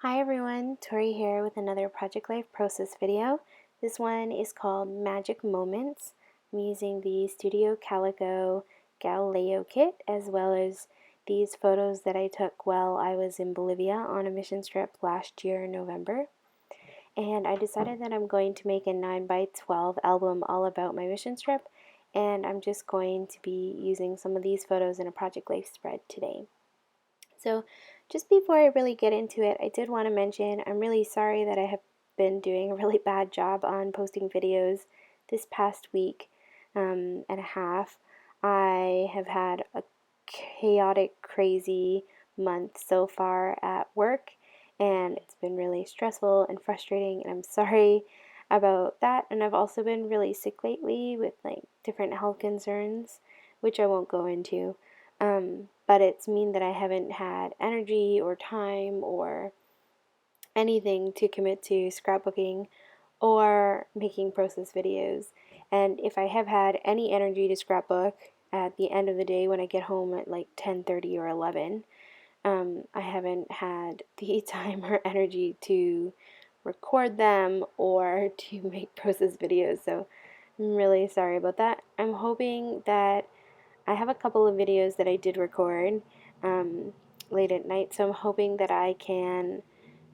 Hi everyone, Tori here with another Project Life Process video. This one is called Magic Moments. I'm using the Studio Calico Galileo kit as well as these photos that I took while I was in Bolivia on a mission trip last year in November. And I decided that I'm going to make a 9x12 album all about my mission trip, and I'm just going to be using some of these photos in a Project Life spread today. So just before I really get into it, I did want to mention I'm really sorry that I have been doing a really bad job on posting videos this past week and a half. I have had a chaotic, crazy month so far at work, and it's been really stressful and frustrating, and I'm sorry about that. And I've also been really sick lately with like different health concerns, which I won't go into. But it's mean that I haven't had energy or time or anything to commit to scrapbooking or making process videos. And if I have had any energy to scrapbook at the end of the day when I get home at like 10:30 or 11, I haven't had the time or energy to record them or to make process videos. So I'm really sorry about that. I'm hoping that I have a couple of videos that I did record um, late at night, so I'm hoping that I can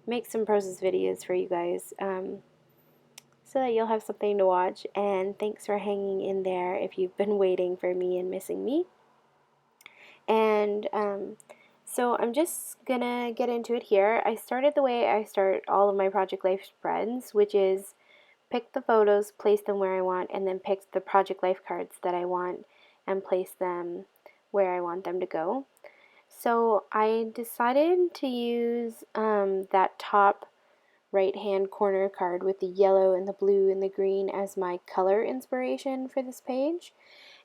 make some process videos for you guys so that you'll have something to watch. And thanks for hanging in there if you've been waiting for me and missing me. And so I'm just gonna get into it here. I started the way I start all of my Project Life spreads, which is pick the photos, place them where I want, and then pick the Project Life cards that I want and place them where I want them to go. So I decided to use that top right hand corner card with the yellow and the blue and the green as my color inspiration for this page.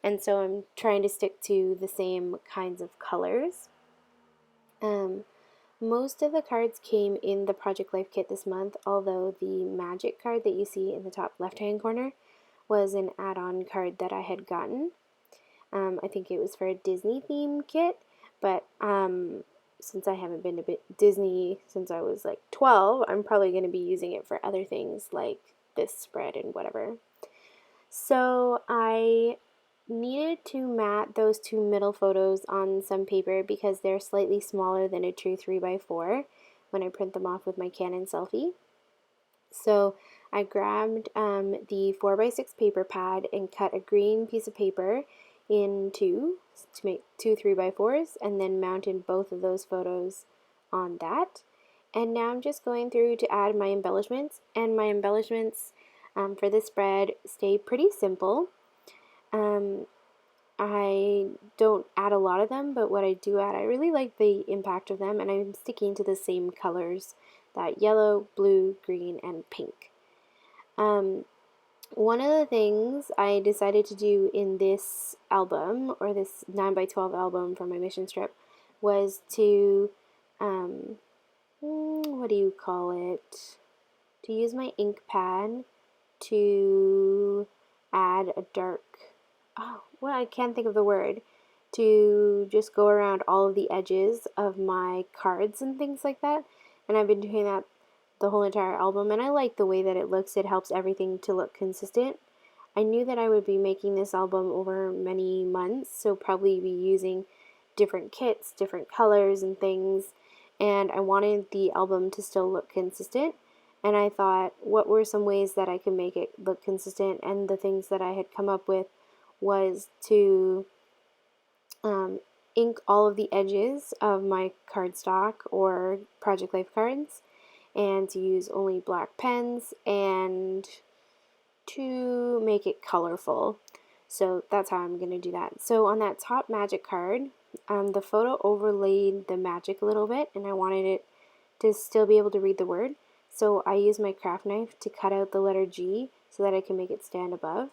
And so I'm trying to stick to the same kinds of colors. Um, most of the cards came in the Project Life kit this month, although the magic card that you see in the top left hand corner was an add-on card that I had gotten. I think it was for a Disney theme kit, but since I haven't been to Disney since I was like 12, I'm probably going to be using it for other things like this spread and whatever. So I needed to mat those two middle photos on some paper because they're slightly smaller than a true 3x4 when I print them off with my Canon selfie. So I grabbed the 4x6 paper pad and cut a green piece of paper in two to make two 3x4s, and then mounted both of those photos on that. And now I'm just going through to add my embellishments, and my embellishments for this spread stay pretty simple. I don't add a lot of them, but what I do add, I really like the impact of them, and I'm sticking to the same colors, that yellow, blue, green, and pink. One of the things I decided to do in this album, or this 9x12 album for my mission trip, was to, what do you call it? To use my ink pad to add a dark, I can't think of the word, to just go around all of the edges of my cards and things like that. And I've been doing that the whole entire album, and I like the way that it looks. It helps everything to look consistent. I knew that I would be making this album over many months, so probably be using different kits, different colors and things, and I wanted the album to still look consistent. And I thought, what were some ways that I could make it look consistent? And the things that I had come up with was to ink all of the edges of my cardstock or Project Life cards, and to use only black pens, and to make it colorful. So that's how I'm going to do that. So on that top magic card, the photo overlaid the magic a little bit, and I wanted it to still be able to read the word. So I used my craft knife to cut out the letter G so that I can make it stand above.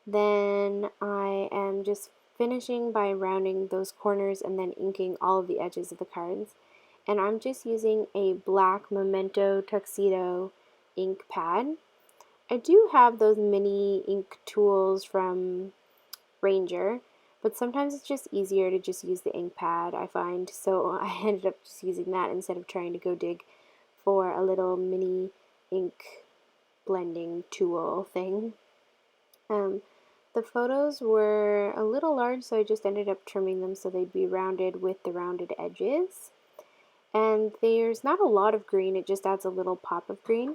Then I am just finishing by rounding those corners and then inking all of the edges of the cards. And I'm just using a black Memento Tuxedo ink pad. I do have those mini ink tools from Ranger, but sometimes it's just easier to just use the ink pad, I find. So I ended up just using that instead of trying to go dig for a little mini ink blending tool thing. The photos were a little large, so I just ended up trimming them so they'd be rounded with the rounded edges. And there's not a lot of green, it just adds a little pop of green.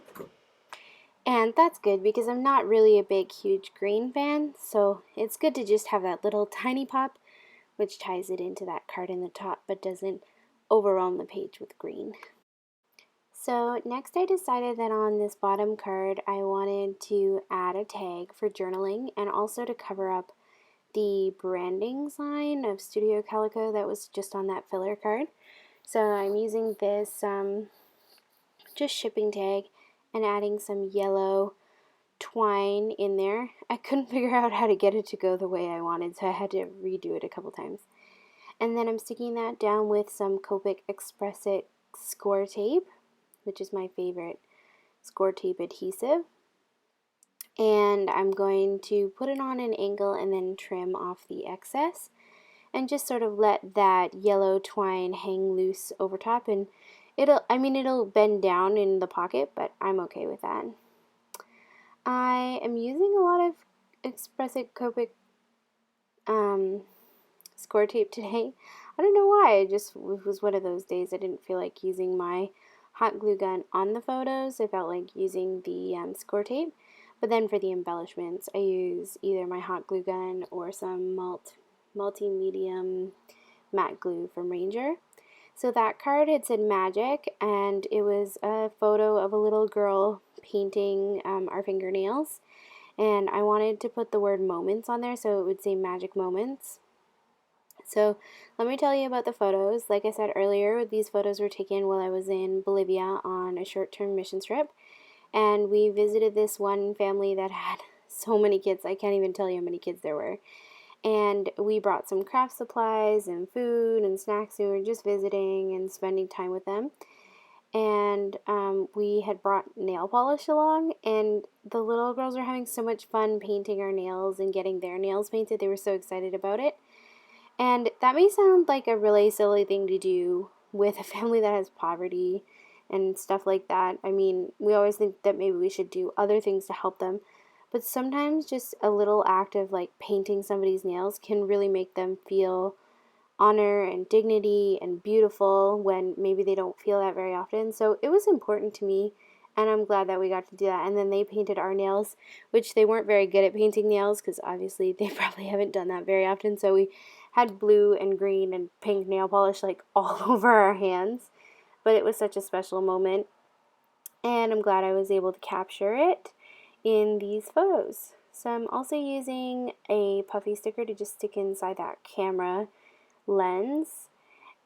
And that's good because I'm not really a big, huge green fan, so it's good to just have that little tiny pop, which ties it into that card in the top, but doesn't overwhelm the page with green. So next I decided that on this bottom card I wanted to add a tag for journaling and also to cover up the branding sign of Studio Calico that was just on that filler card. So I'm using this just shipping tag and adding some yellow twine in there. I couldn't figure out how to get it to go the way I wanted, so I had to redo it a couple times. And then I'm sticking that down with some Copic Express It score tape, which is my favorite score tape adhesive. And I'm going to put it on an angle and then trim off the excess and just sort of let that yellow twine hang loose over top, and it'll bend down in the pocket, but I'm okay with that. I am using a lot of Express It Copic score tape today. I don't know why, it was one of those days I didn't feel like using my hot glue gun on the photos. I felt like using the score tape, but then for the embellishments I use either my hot glue gun or some multi-medium matte glue from Ranger. So that card, it said magic, and it was a photo of a little girl painting our fingernails, and I wanted to put the word moments on there so it would say magic moments. So let me tell you about the photos. Like I said earlier, these photos were taken while I was in Bolivia on a short-term mission trip, and we visited this one family that had so many kids. I can't even tell you how many kids there were. And we brought some craft supplies and food and snacks, and we were just visiting and spending time with them. And we had brought nail polish along, and the little girls were having so much fun painting our nails and getting their nails painted. They were so excited about it. And that may sound like a really silly thing to do with a family that has poverty and stuff like that. I mean, we always think that maybe we should do other things to help them, but sometimes just a little act of like painting somebody's nails can really make them feel honor and dignity and beautiful when maybe they don't feel that very often. So it was important to me, and I'm glad that we got to do that. And then they painted our nails, which they weren't very good at painting nails because obviously they probably haven't done that very often. So we had blue and green and pink nail polish like all over our hands. But it was such a special moment, and I'm glad I was able to capture it in these photos. So I'm also using a puffy sticker to just stick inside that camera lens,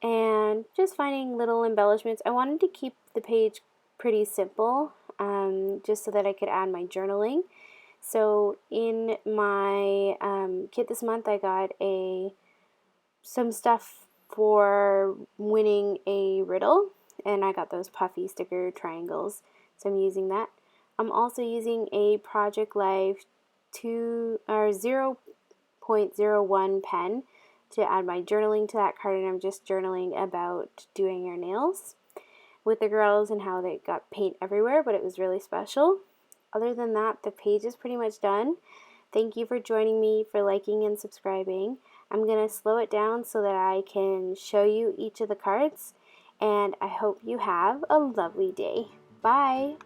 and just finding little embellishments. I wanted to keep the page pretty simple, just so that I could add my journaling. So in my kit this month I got some stuff for winning a riddle, and I got those puffy sticker triangles, so I'm using that. I'm also using a Project Life 0.01 pen to add my journaling to that card, and I'm just journaling about doing your nails with the girls and how they got paint everywhere, but it was really special. Other than that, the page is pretty much done. Thank you for joining me, for liking and subscribing. I'm going to slow it down so that I can show you each of the cards, and I hope you have a lovely day. Bye!